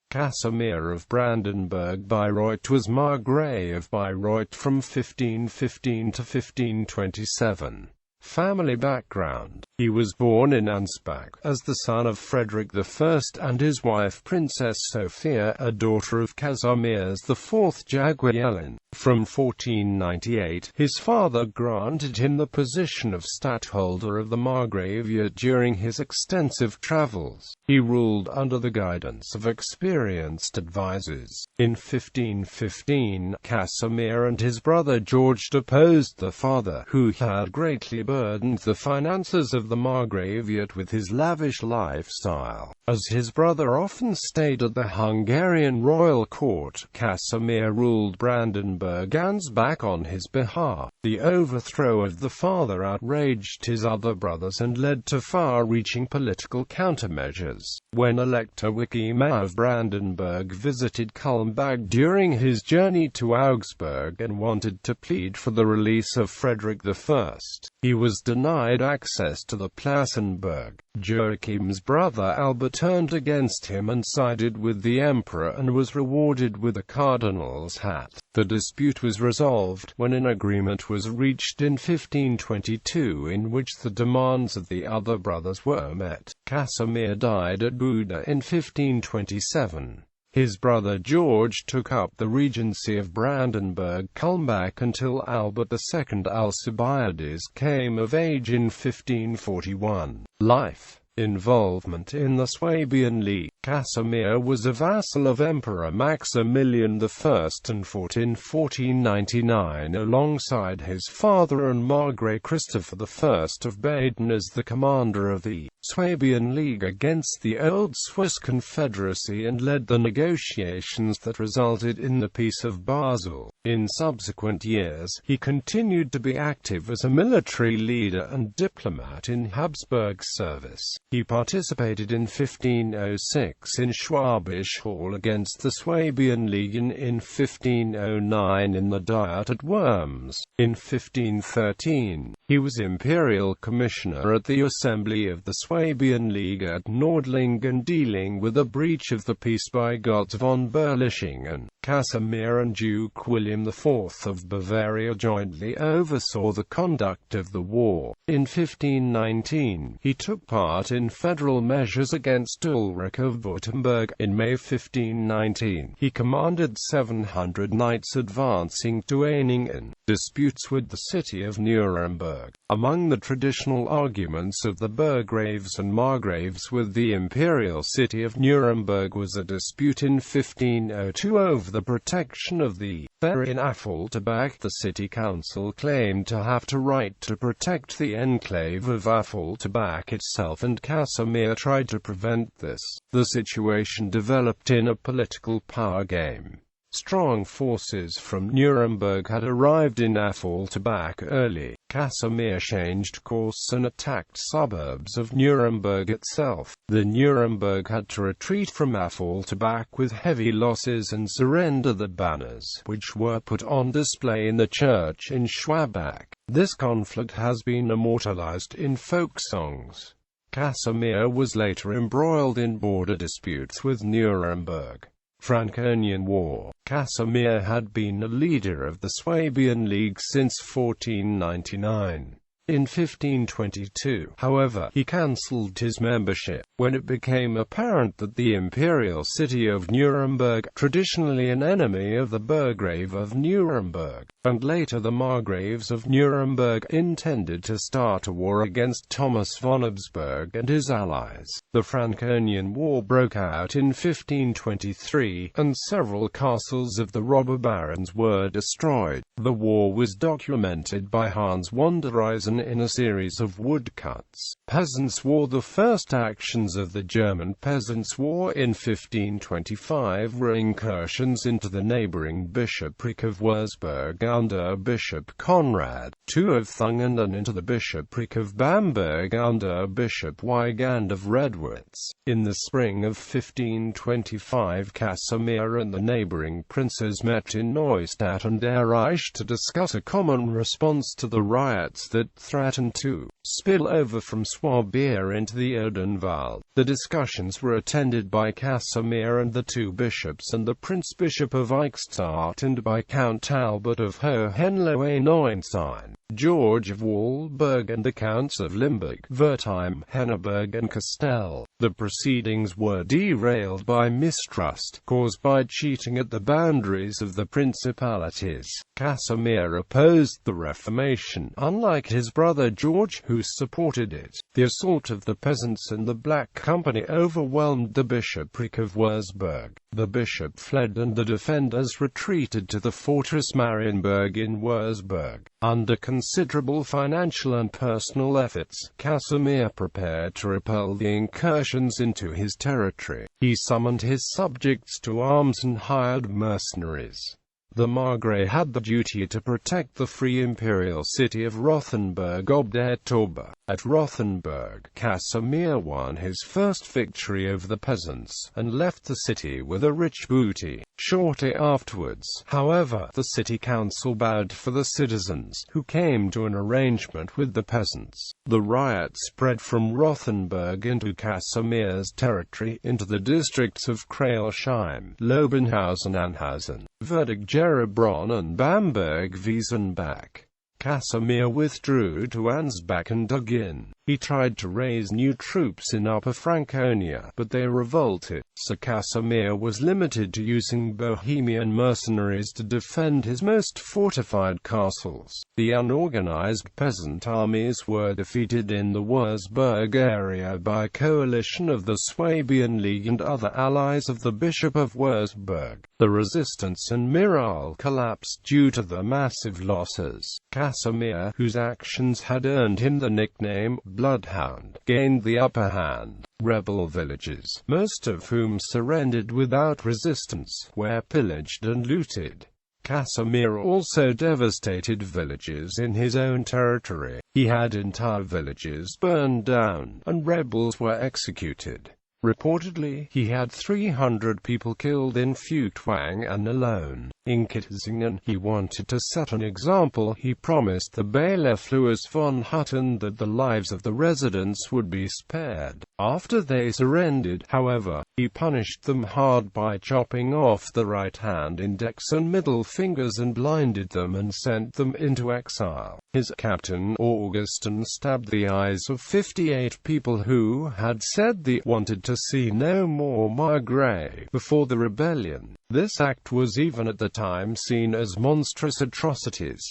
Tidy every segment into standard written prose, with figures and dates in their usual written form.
Casimir of Brandenburg-Bayreuth was Margrave of Bayreuth from 1515 to 1527. Family background: he was born in Ansbach, as the son of Frederick I and his wife Princess Sophia, a daughter of Casimir's IV Jagiellon. From 1498, his father granted him the position of stadtholder of the Margraviate during his extensive travels. He ruled under the guidance of experienced advisors. In 1515, Casimir and his brother George deposed the father, who had greatly burdened the finances of the Margraviate with his lavish lifestyle. As his brother often stayed at the Hungarian royal court, Casimir ruled Brandenburg-Ansbach on his behalf. The overthrow of the father outraged his other brothers and led to far-reaching political countermeasures. When Elector Wilhelm of Brandenburg visited Kulmbach during his journey to Augsburg and wanted to plead for the release of Frederick I, he was denied access to the Plassenburg. Joachim's brother Albert turned against him and sided with the emperor and was rewarded with a cardinal's hat. The dispute was resolved when an agreement was reached in 1522 in which the demands of the other brothers were met. Casimir died at Buda in 1527. His brother George took up the regency of Brandenburg-Kulmbach until Albert II Alcibiades came of age in 1541. Life. Involvement in the Swabian League. Casimir was a vassal of Emperor Maximilian I and fought in 1499 alongside his father and Margrave Christopher I of Baden as the commander of the Swabian League against the Old Swiss Confederacy and led the negotiations that resulted in the Peace of Basel. In subsequent years, he continued to be active as a military leader and diplomat in Habsburg service. He participated in 1506 in Schwabisch Hall against the Swabian League and in 1509 in the Diet at Worms. In 1513, he was Imperial Commissioner at the Assembly of the Swabian League at Nordlingen dealing with a breach of the peace by Gotz von Berlichingen. Casimir and Duke William IV of Bavaria jointly oversaw the conduct of the war. In 1519, he took part in federal measures against Ulrich of Württemberg. In May 1519, he commanded 700 knights advancing to Einingen. Disputes with the city of Nuremberg. Among the traditional arguments of the Burgraves and Margraves with the imperial city of Nuremberg was a dispute in 1502 over the protection of the ferry in Affolterbach. The city council claimed to have the right to protect the enclave of Affolterbach itself, and Casimir tried to prevent this. The situation developed in a political power game. Strong forces from Nuremberg had arrived in Affolterbach early. Casimir changed course and attacked suburbs of Nuremberg itself. The Nuremberg had to retreat from Affolterbach with heavy losses and surrender the banners, which were put on display in the church in Schwabach. This conflict has been immortalized in folk songs. Casimir was later embroiled in border disputes with Nuremberg. Franconian War. Casimir had been a leader of the Swabian League since 1499. In 1522, however, he cancelled his membership, when it became apparent that the imperial city of Nuremberg, traditionally an enemy of the Burgrave of Nuremberg, and later the Margraves of Nuremberg, intended to start a war against Thomas von Habsburg and his allies. The Franconian War broke out in 1523, and several castles of the robber barons were destroyed. The war was documented by Hans Wanderreisen in a series of woodcuts. Peasants' War. The first actions of the German Peasants' War in 1525 were incursions into the neighboring bishopric of Würzburg under Bishop Conrad II of Thungen and into the bishopric of Bamberg under Bishop Wigand of Redwitz. In the spring of 1525, Casimir and the neighboring princes met in Neustadt an der Reich to discuss a common response to the riots that threatened to spill over from Swabia into the Odenwald. The discussions were attended by Casimir and the two bishops and the Prince-Bishop of Eichstätt and by Count Albert of Hohenlohe-Neuenstein, George of Walberg and the Counts of Limburg, Wertheim, Henneberg and Castell. The proceedings were derailed by mistrust, caused by cheating at the boundaries of the principalities. Casimir opposed the Reformation, unlike his brother George, who supported it. The assault of the peasants and the Black Company overwhelmed the bishopric of Würzburg. The bishop fled and the defenders retreated to the fortress Marienburg in Würzburg. Under considerable financial and personal efforts, Casimir prepared to repel the incursions into his territory. He summoned his subjects to arms and hired mercenaries. The Margrave had the duty to protect the free imperial city of Rothenburg ob der Tauber. At Rothenburg, Casimir won his first victory over the peasants, and left the city with a rich booty. Shortly afterwards, however, the city council bowed for the citizens, who came to an arrangement with the peasants. The riot spread from Rothenburg into Casimir's territory, into the districts of Krailsheim, Lobenhausen, Anhausen, Werdig-Jerebron and Bamberg-Wiesenbach. Casimir withdrew to Ansbach and Dugin. He tried to raise new troops in Upper Franconia, but they revolted, so Casimir was limited to using Bohemian mercenaries to defend his most fortified castles. The unorganized peasant armies were defeated in the Würzburg area by a coalition of the Swabian League and other allies of the Bishop of Würzburg. The resistance in Miral collapsed due to the massive losses. Casimir, whose actions had earned him the nickname Bloodhound, gained the upper hand. Rebel villages, most of whom surrendered without resistance, were pillaged and looted. Casimir also devastated villages in his own territory. He had entire villages burned down, and rebels were executed. Reportedly, he had 300 people killed in Furtwangen alone. In Kitzingen, he wanted to set an example. He promised the bailiff Louis von Hutten that the lives of the residents would be spared. After they surrendered, however, he punished them hard by chopping off the right hand, index and middle fingers and blinded them and sent them into exile. His captain Augustin stabbed the eyes of 58 people who had said they wanted to see no more Margrave before the rebellion. This act was even at the time seen as monstrous atrocities.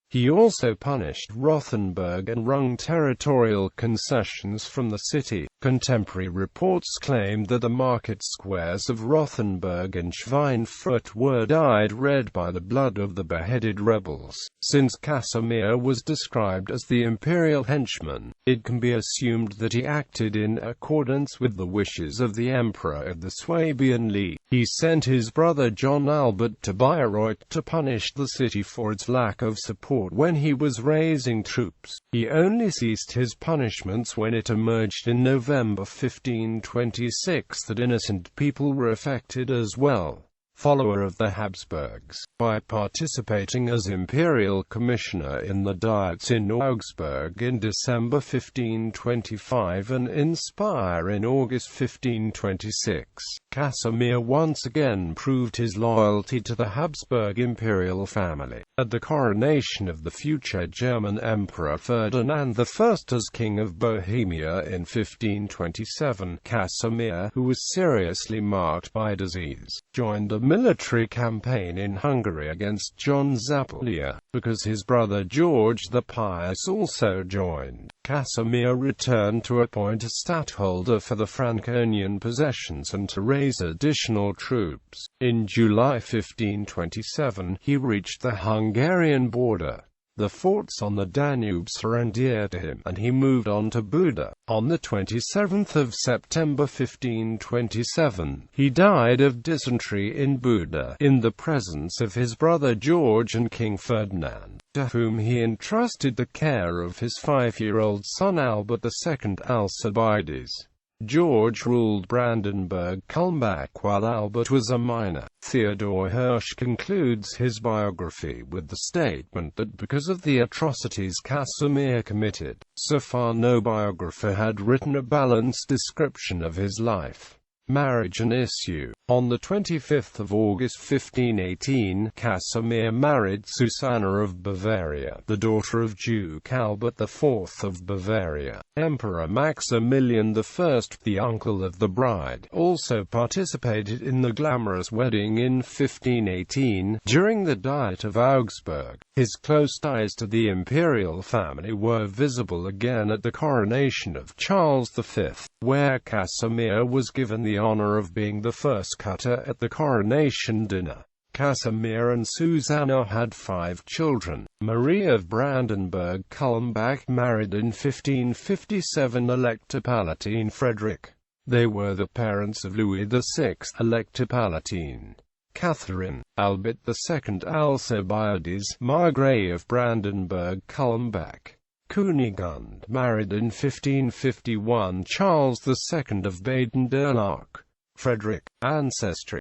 He also punished Rothenburg and wrung territorial concessions from the city. Contemporary reports claimed that the market squares of Rothenburg and Schweinfurt were dyed red by the blood of the beheaded rebels. Since Casimir was described as the imperial henchman, it can be assumed that he acted in accordance with the wishes of the Emperor of the Swabian League. He sent his brother John Albert to Bayreuth to punish the city for its lack of support when he was raising troops. He only ceased his punishments when it emerged in November 1526 that innocent people were affected as well. Follower of the Habsburgs, by participating as imperial commissioner in the Diets in Augsburg in December 1525 and in Speyer in August 1526. Casimir once again proved his loyalty to the Habsburg imperial family. At the coronation of the future German Emperor Ferdinand I as King of Bohemia in 1527, Casimir, who was seriously marked by disease, joined a military campaign in Hungary against John Zapolya, because his brother George the Pious also joined. Casimir returned to appoint a stadtholder for the Franconian possessions and to raise additional troops. In July 1527, he reached the Hungarian border. The forts on the Danube surrendered to him, and he moved on to Buda. On the 27th of September 1527, he died of dysentery in Buda, in the presence of his brother George and King Ferdinand, to whom he entrusted the care of his 5-year-old son Albert II Alcibiades. George ruled Brandenburg-Kulmbach while Albert was a minor. Theodor Hirsch concludes his biography with the statement that because of the atrocities Casimir committed, so far no biographer had written a balanced description of his life. Marriage and issue. On the 25th of August 1518, Casimir married Susanna of Bavaria, the daughter of Duke Albert IV of Bavaria. Emperor Maximilian I, the uncle of the bride, also participated in the glamorous wedding in 1518, during the Diet of Augsburg. His close ties to the imperial family were visible again at the coronation of Charles V, where Casimir was given the honor of being the first cutter at the coronation dinner. Casimir and Susanna had 5 children. Marie of Brandenburg-Kulmbach married in 1557 Elector Palatine Frederick. They were the parents of Louis VI, Elector Palatine. Catherine, Albert II Alcibiades, Margrave of Brandenburg-Kulmbach. Kunigund married in 1551 Charles II of Baden-Durlach. Frederick. Ancestry.